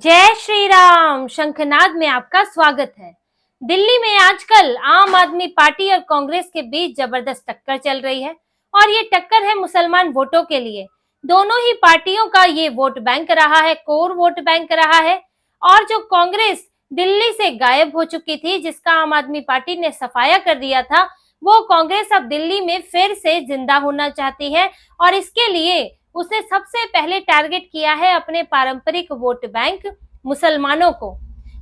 जय श्री राम। शंखनाद में आपका स्वागत है। दिल्ली में आजकल आम आदमी पार्टी और कांग्रेस के बीच जबरदस्त टक्कर चल रही है और ये टक्कर है मुसलमान वोटों के लिए। दोनों ही पार्टियों का ये वोट बैंक रहा है, कोर वोट बैंक रहा है। और जो कांग्रेस दिल्ली से गायब हो चुकी थी, जिसका आम आदमी पार्टी ने सफाया कर दिया था, वो कांग्रेस अब दिल्ली में फिर से जिंदा होना चाहती है और इसके लिए उसने सबसे पहले टारगेट किया है अपने पारंपरिक वोट बैंक मुसलमानों को,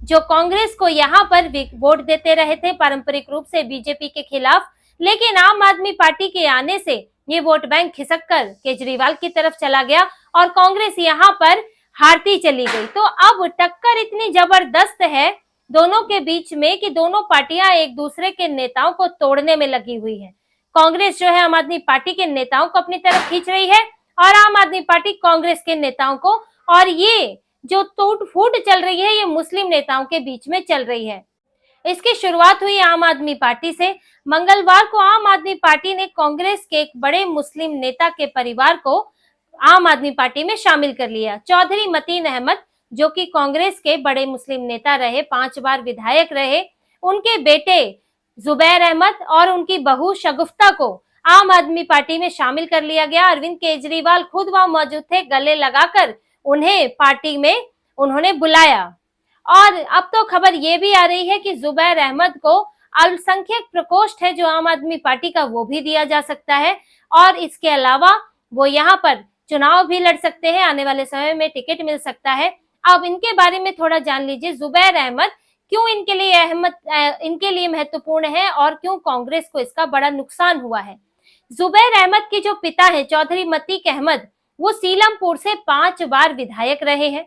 जो कांग्रेस को यहाँ पर वोट देते रहे थे पारंपरिक रूप से बीजेपी के खिलाफ। लेकिन आम आदमी पार्टी के आने से ये वोट बैंक खिसक कर केजरीवाल की तरफ चला गया और कांग्रेस यहाँ पर हारती चली गई। तो अब टक्कर इतनी जबरदस्त है दोनों के बीच में कि दोनों पार्टियां एक दूसरे के नेताओं को तोड़ने में लगी हुई है। कांग्रेस जो है आम आदमी पार्टी के नेताओं को अपनी तरफ खींच रही है और आम आदमी पार्टी कांग्रेस के नेताओं को, और ये जो टूट फूट चल रही है ये मुस्लिम नेताओं के बीच में चल रही है। इसकी शुरुआत हुई आम आदमी पार्टी से। मंगलवार को आम आदमी पार्टी ने कांग्रेस के एक बड़े मुस्लिम नेता के परिवार को आम आदमी पार्टी में शामिल कर लिया। चौधरी मतीन अहमद, जो कि कांग्रेस के बड़े मुस्लिम नेता रहे, 5 बार विधायक रहे, उनके बेटे जुबैर अहमद और उनकी बहू शगुफ्ता को आम आदमी पार्टी में शामिल कर लिया गया। अरविंद केजरीवाल खुद वहां मौजूद थे, गले लगाकर उन्हें पार्टी में उन्होंने बुलाया। और अब तो खबर ये भी आ रही है कि जुबैर अहमद को अल्पसंख्यक प्रकोष्ठ है जो आम आदमी पार्टी का, वो भी दिया जा सकता है और इसके अलावा वो यहाँ पर चुनाव भी लड़ सकते हैं, आने वाले समय में टिकट मिल सकता है। अब इनके बारे में थोड़ा जान लीजिए। जुबैर अहमद क्यों इनके लिए महत्वपूर्ण है और क्यों कांग्रेस को इसका बड़ा नुकसान हुआ है। जुबैर अहमद के जो पिता है चौधरी मतीक अहमद, वो सीलमपुर से 5 बार विधायक रहे हैं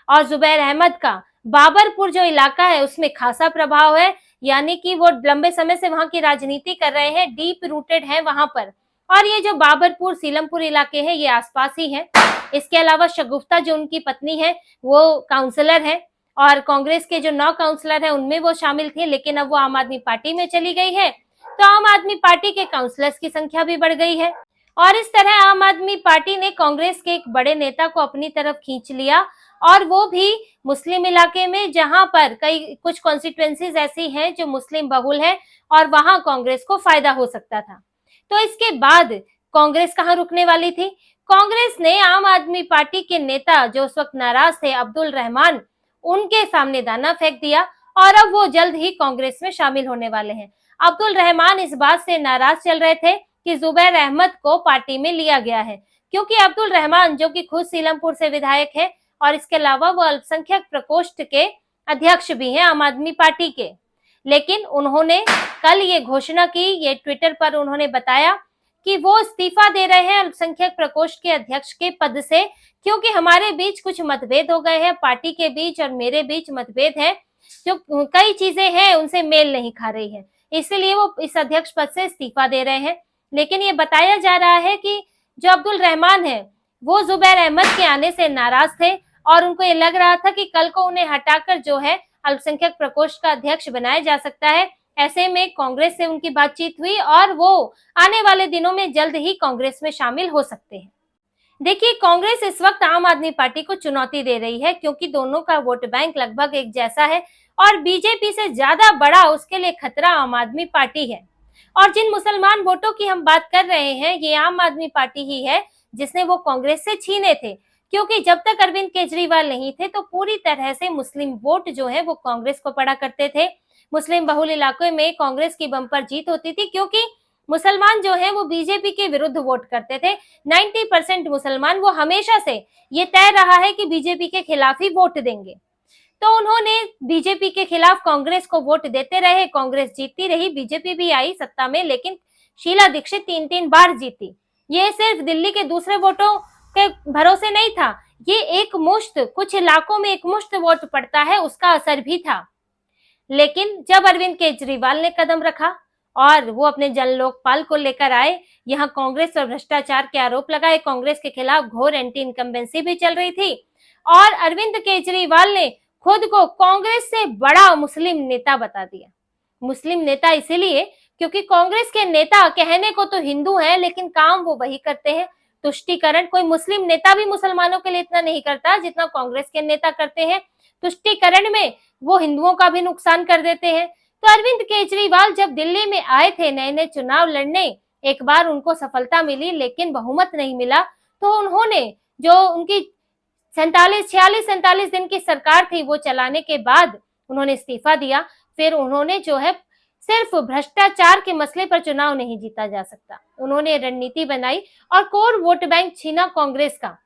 और जुबैर अहमद का बाबरपुर जो इलाका है उसमें खासा प्रभाव है, यानी कि वो लंबे समय से वहां की राजनीति कर रहे हैं, डीप रूटेड है वहां पर। और ये जो बाबरपुर सीलमपुर इलाके हैं ये आसपास ही है। इसके अलावा शगुफ्ता जो उनकी पत्नी है वो काउंसलर है और कांग्रेस के जो 9 काउंसलर है उनमें वो शामिल थे, लेकिन अब वो आम आदमी पार्टी में चली गई है, तो आम आदमी पार्टी के काउंसलर्स की संख्या भी बढ़ गई है। और इस तरह आम आदमी पार्टी ने कांग्रेस के एक बड़े नेता को अपनी तरफ खींच लिया, और वो भी मुस्लिम इलाके में, जहां पर कुछ कॉन्स्टिट्यूएंसीज ऐसी हैं जो मुस्लिम बहुल है और वहां कांग्रेस को फायदा हो सकता था। तो इसके बाद कांग्रेस कहां रुकने वाली थी। कांग्रेस ने आम आदमी पार्टी के नेता जो उस वक्त नाराज थे अब्दुल रहमान, उनके सामने दाना फेंक दिया और अब वो जल्द ही कांग्रेस में शामिल होने वाले हैं। अब्दुल रहमान इस बात से नाराज चल रहे थे कि जुबैर अहमद को पार्टी में लिया गया है, क्योंकि अब्दुल रहमान जो कि खुद सीलमपुर से विधायक है और इसके अलावा वो अल्पसंख्यक प्रकोष्ठ के अध्यक्ष भी हैं आम आदमी पार्टी के। लेकिन उन्होंने कल ये घोषणा की, ये ट्विटर पर उन्होंने बताया कि वो इस्तीफा दे रहे हैं अल्पसंख्यक प्रकोष्ठ के अध्यक्ष के पद से, क्योंकि हमारे बीच कुछ मतभेद हो गए हैं, पार्टी के बीच और मेरे बीच मतभेद है, जो कई चीजें हैं उनसे मेल नहीं खा रही है, इसलिए वो इस अध्यक्ष पद से इस्तीफा दे रहे हैं। लेकिन ये बताया जा रहा है कि जो अब्दुल रहमान है वो जुबैर अहमद के आने से नाराज थे और उनको ये लग रहा था कि कल को उन्हें हटाकर जो है अल्पसंख्यक प्रकोष्ठ का अध्यक्ष बनाया जा सकता है। ऐसे में कांग्रेस से उनकी बातचीत हुई और वो आने वाले दिनों में जल्द ही कांग्रेस में शामिल हो सकते हैं। देखिए, कांग्रेस इस वक्त आम आदमी पार्टी को चुनौती दे रही है, क्योंकि दोनों का वोट बैंक लगभग एक जैसा है और बीजेपी से ज्यादा बड़ा उसके लिए खतरा आम आदमी पार्टी है। और जिन मुसलमान वोटों की हम बात कर रहे हैं ये आम आदमी पार्टी ही है जिसने वो कांग्रेस से छीने थे, क्योंकि जब तक अरविंद केजरीवाल नहीं थे तो पूरी तरह से मुस्लिम वोट जो है वो कांग्रेस को पड़ा करते थे। मुस्लिम बहुल इलाकों में कांग्रेस की बम्पर जीत होती थी, क्योंकि मुसलमान जो है वो बीजेपी के विरुद्ध वोट करते थे। 90% मुसलमान वो हमेशा से ये तय रहा है कि बीजेपी के खिलाफ ही वोट देंगे, तो उन्होंने बीजेपी के खिलाफ कांग्रेस को वोट देते रहे। कांग्रेस जीतती रही, बीजेपी भी आई सत्ता में, लेकिन शीला दीक्षित 3 बार जीती। ये सिर्फ दिल्ली के दूसरे वोटों के भरोसे नहीं था, ये एक मुश्त, कुछ इलाकों में एक मुश्त वोट पड़ता है, उसका असर भी था। लेकिन जब अरविंद केजरीवाल ने कदम रखा और वो अपने जन लोकपाल को लेकर आए, यहाँ कांग्रेस पर भ्रष्टाचार के आरोप लगाए, कांग्रेस के खिलाफ घोर एंटी इनकम्बेंसी भी चल रही थी और अरविंद केजरीवाल ने खुद को कांग्रेस से बड़ा मुस्लिम नेता बता दिया। मुस्लिम नेता इसीलिए क्योंकि कांग्रेस के नेता कहने को तो हिंदू हैं, लेकिन काम वो वही करते हैं, तुष्टीकरण, कोई मुस्लिम नेता भी मुसलमानों के लिए इतना नहीं करता जितना कांग्रेस के नेता करते हैं। तुष्टीकरण में वो हिंदुओं का भी नुकसान कर देते हैं। तो अरविंद केजरीवाल जब दिल्ली में आए थे नए नए चुनाव लड़ने, एक बार उनको सफलता मिली लेकिन बहुमत नहीं मिला, तो उन्होंने जो उनकी 46 दिन की सरकार थी वो चलाने के बाद उन्होंने इस्तीफा दिया। फिर उन्होंने जो है सिर्फ भ्रष्टाचार के मसले पर चुनाव नहीं जीता जा सकता, उन्होंने रणनीति बनाई और कोर वोट बैंक छीना कांग्रेस का,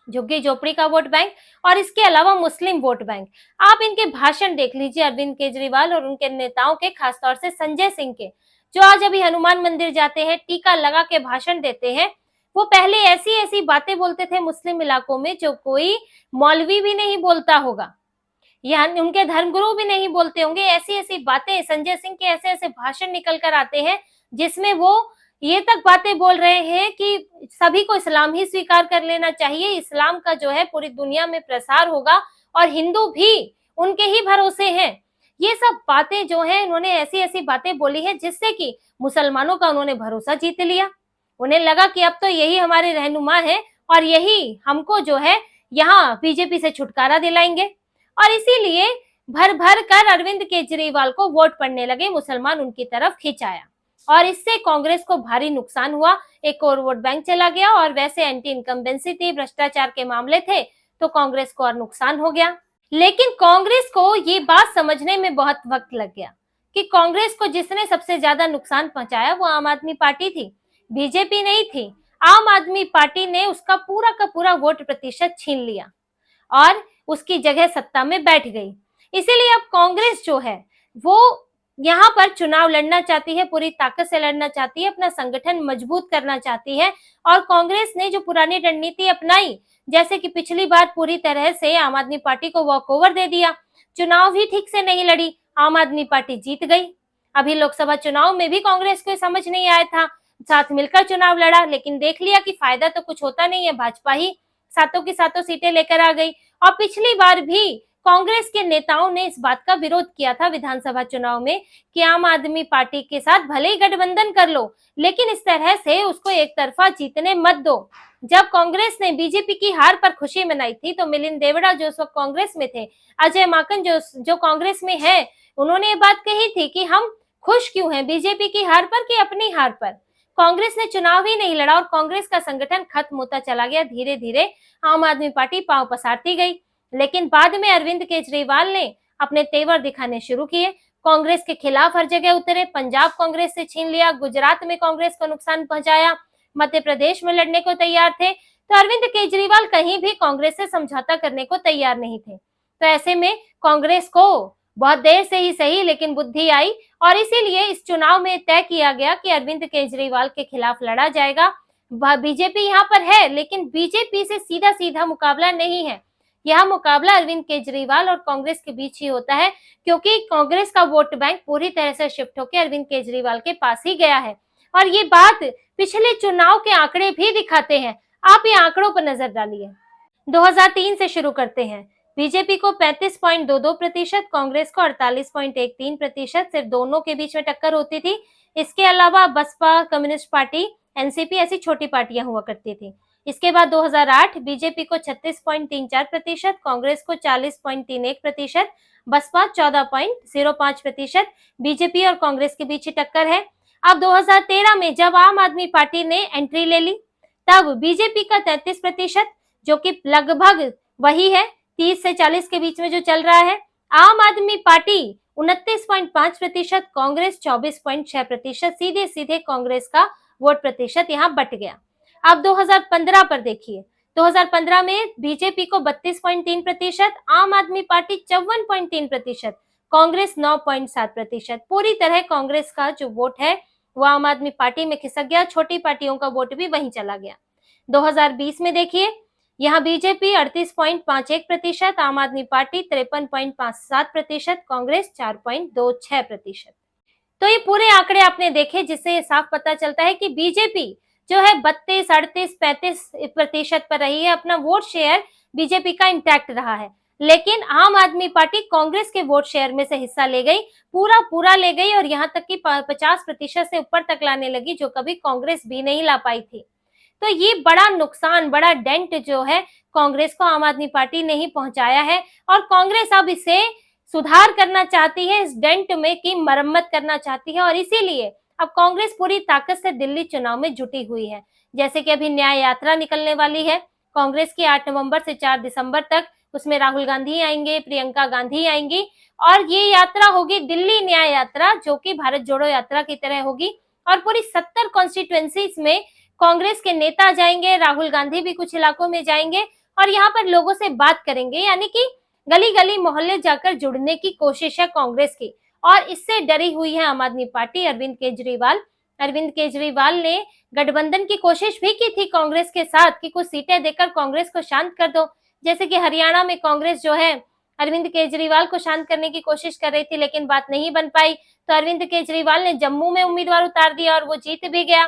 झुग्गी झोपड़ी का वोट बैंक और इसके अलावा मुस्लिम वोट बैंक। आप इनके भाषण देख लीजिए अरविंद केजरीवाल और उनके नेताओं के, खासतौर से संजय सिंह के, जो आज अभी हनुमान मंदिर जाते हैं, टीका लगा के भाषण देते हैं। वो पहले ऐसी ऐसी बातें बोलते थे मुस्लिम इलाकों में जो कोई मौलवी भी नहीं बोलता होगा, या उनके धर्मगुरु भी नहीं बोलते होंगे। ऐसी ऐसी बातें संजय सिंह के, ऐसे ऐसे भाषण निकल कर आते हैं जिसमें वो ये तक बातें बोल रहे हैं कि सभी को इस्लाम ही स्वीकार कर लेना चाहिए, इस्लाम का जो है पूरी दुनिया में प्रसार होगा और हिंदू भी उनके ही भरोसे हैं। ये सब बातें जो है, उन्होंने ऐसी ऐसी बातें बोली है जिससे कि मुसलमानों का उन्होंने भरोसा जीत लिया। उन्हें लगा कि अब तो यही हमारे रहनुमा है और यही हमको जो है यहाँ बीजेपी से छुटकारा दिलाएंगे, और इसीलिए भर भर कर अरविंद केजरीवाल को वोट पड़ने लगे, मुसलमान उनकी तरफ खिंचाया और इससे कांग्रेस को भारी नुकसान हुआ। एक और वोट बैंक चला गया और वैसे एंटी इनकम्बेंसी थी, भ्रष्टाचार के मामले थे, तो कांग्रेस को और नुकसान हो गया। लेकिन कांग्रेस को ये बात समझने में बहुत वक्त लग गया कि कांग्रेस को जिसने सबसे ज्यादा नुकसान पहुंचाया वो आम आदमी पार्टी थी, बीजेपी नहीं थी। आम आदमी पार्टी ने उसका पूरा का पूरा वोट प्रतिशत छीन लिया और उसकी जगह सत्ता में बैठ गई। इसीलिए अब कांग्रेस जो है वो यहाँ पर चुनाव लड़ना चाहती है, पूरी ताकत से लड़ना चाहती है, अपना संगठन मजबूत करना चाहती है। और कांग्रेस ने जो पुरानी रणनीति अपनाई, जैसे कि पिछली बार पूरी तरह से आम आदमी पार्टी को वॉकओवर दे दिया, चुनाव भी ठीक से नहीं लड़ी, आम आदमी पार्टी जीत गई। अभी लोकसभा चुनाव में भी कांग्रेस को समझ नहीं आया था, साथ मिलकर चुनाव लड़ा, लेकिन देख लिया कि फायदा तो कुछ होता नहीं है, भाजपा ही सातों की सातों सीटें लेकर आ गई। और पिछली बार भी कांग्रेस के नेताओं ने इस बात का विरोध किया था विधानसभा चुनाव में कि आम आदमी पार्टी के साथ भले ही गठबंधन कर लो, लेकिन इस तरह से उसको एक तरफा जीतने मत दो। जब कांग्रेस ने बीजेपी की हार पर खुशी मनाई थी तो मिलिंद देवड़ा जो उस वक्त कांग्रेस में थे, अजय माकन जो कांग्रेस में है, उन्होंने ये बात कही थी कि हम खुश क्यों हैं, बीजेपी की हार पर कि अपनी हार पर। कांग्रेस ने चुनाव ही नहीं लड़ा और कांग्रेस का संगठन खत्म होता चला गया, धीरे धीरे आम आदमी पार्टी पांव पसारती गई। लेकिन बाद में अरविंद केजरीवाल ने अपने तेवर दिखाने शुरू किए, कांग्रेस के खिलाफ हर जगह उतरे, पंजाब कांग्रेस से छीन लिया, गुजरात में कांग्रेस को नुकसान पहुंचाया, मध्य प्रदेश में लड़ने को तैयार थे। तो अरविंद केजरीवाल कहीं भी कांग्रेस से समझौता करने को तैयार नहीं थे। तो ऐसे में कांग्रेस को बहुत देर से ही सही लेकिन बुद्धि आई और इसीलिए इस चुनाव में तय किया गया कि अरविंद केजरीवाल के खिलाफ लड़ा जाएगा। बीजेपी यहाँ पर है लेकिन बीजेपी से सीधा सीधा मुकाबला नहीं है, यह मुकाबला अरविंद केजरीवाल और कांग्रेस के बीच ही होता है, क्योंकि कांग्रेस का वोट बैंक पूरी तरह से शिफ्ट होकर अरविंद केजरीवाल के पास ही गया है। और ये बात पिछले चुनाव के आंकड़े भी दिखाते हैं। आप ये आंकड़ों पर नजर डालिए। 2003 से शुरू करते हैं। बीजेपी को 35.22%, कांग्रेस को 48.13%, सिर्फ दोनों के बीच में टक्कर होती थी। इसके अलावा बसपा, कम्युनिस्ट पार्टी, एनसीपी ऐसी छोटी पार्टियां हुआ करती थी। इसके बाद 2008 बीजेपी को 36.34%, कांग्रेस को 40.31%, बसपा 14.05%। बीजेपी और कांग्रेस के बीच टक्कर है। अब 2013 में जब आम आदमी पार्टी ने एंट्री ले ली तब बीजेपी का 33%, जो कि लगभग वही है 30 से 40 के बीच में जो चल रहा है। आम आदमी पार्टी 29.5%, कांग्रेस 24.6%, सीधे सीधे कांग्रेस का वोट प्रतिशत यहाँ बट गया। अब 2015 पर देखिए, 2015 में बीजेपी को 32.3%, आम आदमी पार्टी 54.3%, कांग्रेस 9.7%। पूरी तरह कांग्रेस का जो वोट है वो आम आदमी पार्टी में खिसक गया, छोटी पार्टियों का वोट भी वहीं चला गया। 2020 में देखिए, यहाँ बीजेपी 38.51%, आम आदमी पार्टी 53.57%, कांग्रेस 4.26%। तो ये पूरे आंकड़े आपने देखे जिससे साफ पता चलता है कि बीजेपी जो है 32, 38, 35% पर रही है। अपना वोट शेयर बीजेपी का इंटैक्ट रहा है, लेकिन आम आदमी पार्टी कांग्रेस के वोट शेयर में से हिस्सा ले गई, पूरा ले गई और यहाँ तक कि 50% से ऊपर तक लाने लगी, जो कभी कांग्रेस भी नहीं ला पाई थी। तो ये बड़ा नुकसान, बड़ा डेंट जो है कांग्रेस को आम आदमी पार्टी ने ही पहुंचाया है और कांग्रेस अब इसे सुधार करना चाहती है, इस डेंट में की मरम्मत करना चाहती है और इसीलिए अब कांग्रेस पूरी ताकत से दिल्ली चुनाव में जुटी हुई है। जैसे कि अभी न्याय यात्रा निकलने वाली है कांग्रेस की 8 नवंबर से 4 दिसंबर तक, उसमें राहुल गांधी आएंगे, प्रियंका गांधी आएंगी और ये यात्रा होगी दिल्ली न्याय यात्रा, जो कि भारत जोड़ो यात्रा की तरह होगी और पूरी 70 कॉन्स्टिट्यूएंसीज में कांग्रेस के नेता जाएंगे, राहुल गांधी भी कुछ इलाकों में जाएंगे और यहाँ पर लोगों से बात करेंगे, यानी कि गली गली मोहल्ले जाकर जुड़ने की कोशिश है कांग्रेस की। और इससे डरी हुई है आम आदमी पार्टी। अरविंद केजरीवाल ने गठबंधन की कोशिश भी की थी कांग्रेस के साथ कि कुछ सीटें देकर कांग्रेस को शांत कर दो, जैसे कि हरियाणा में कांग्रेस जो है अरविंद केजरीवाल को शांत करने की कोशिश कर रही थी, लेकिन बात नहीं बन पाई। तो अरविंद केजरीवाल ने जम्मू में उम्मीदवार उतार दिया और वो जीत भी गया।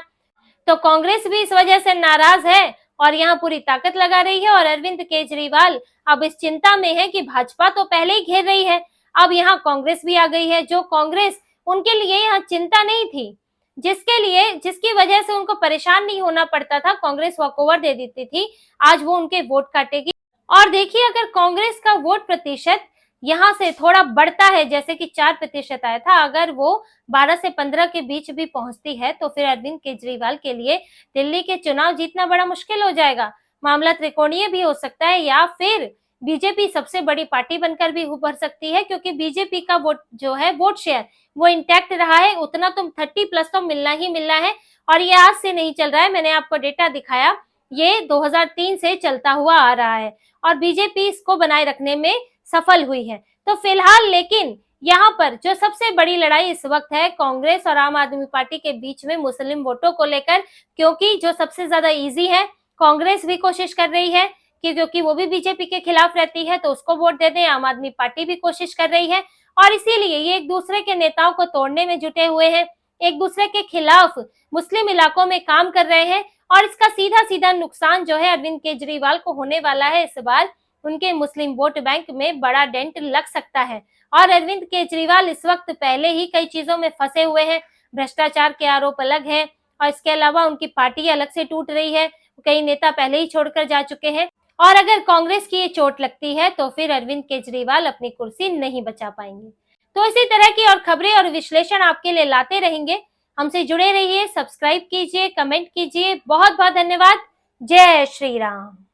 तो कांग्रेस भी इस वजह से नाराज है और यहाँ पूरी ताकत लगा रही है और अरविंद केजरीवाल अब इस चिंता में है कि भाजपा तो पहले ही घेर रही है, अब यहाँ कांग्रेस भी आ गई है, जो कांग्रेस उनके लिए यहाँ चिंता नहीं थी, जिसकी वजह से उनको परेशान नहीं होना पड़ता था, कांग्रेस वॉकओवर दे देती थी, आज वो उनके वोट काटेगी। और देखिए अगर कांग्रेस का वोट प्रतिशत यहाँ से थोड़ा बढ़ता है, जैसे कि 4% आया था, अगर वो 12 से 15 के बीच भी पहुंचती है तो फिर अरविंद केजरीवाल के लिए दिल्ली के चुनाव जीतना बड़ा मुश्किल हो जाएगा। मामला त्रिकोणीय भी हो सकता है या फिर बीजेपी सबसे बड़ी पार्टी बनकर भी उभर सकती है, क्योंकि बीजेपी का वोट जो है, वोट शेयर वो इंटैक्ट रहा है, उतना तो 30+ तो मिलना ही मिलना है और ये आज से नहीं चल रहा है। मैंने आपको डेटा दिखाया, ये 2003 से चलता हुआ आ रहा है और बीजेपी इसको बनाए रखने में सफल हुई है। तो फिलहाल लेकिन यहाँ पर जो सबसे बड़ी लड़ाई इस वक्त है कांग्रेस और आम आदमी पार्टी के बीच में मुस्लिम वोटों को लेकर, क्योंकि जो सबसे ज्यादा इजी है, कांग्रेस भी कोशिश कर रही है कि क्योंकि वो भी बीजेपी के खिलाफ रहती है तो उसको वोट दे दें, आम आदमी पार्टी भी कोशिश कर रही है और इसीलिए ये एक दूसरे के नेताओं को तोड़ने में जुटे हुए हैं, एक दूसरे के खिलाफ मुस्लिम इलाकों में काम कर रहे हैं और इसका सीधा सीधा नुकसान जो है अरविंद केजरीवाल को होने वाला है। इस बार उनके मुस्लिम वोट बैंक में बड़ा डेंट लग सकता है और अरविंद केजरीवाल इस वक्त पहले ही कई चीजों में फंसे हुए हैं, भ्रष्टाचार के आरोप अलग हैं और इसके अलावा उनकी पार्टी अलग से टूट रही है, कई नेता पहले ही छोड़कर जा चुके हैं और अगर कांग्रेस की ये चोट लगती है तो फिर अरविंद केजरीवाल अपनी कुर्सी नहीं बचा पाएंगे। तो इसी तरह की और खबरें और विश्लेषण आपके लिए लाते रहेंगे, हमसे जुड़े रहिए, सब्सक्राइब कीजिए, कमेंट कीजिए। बहुत बहुत धन्यवाद। जय श्री राम।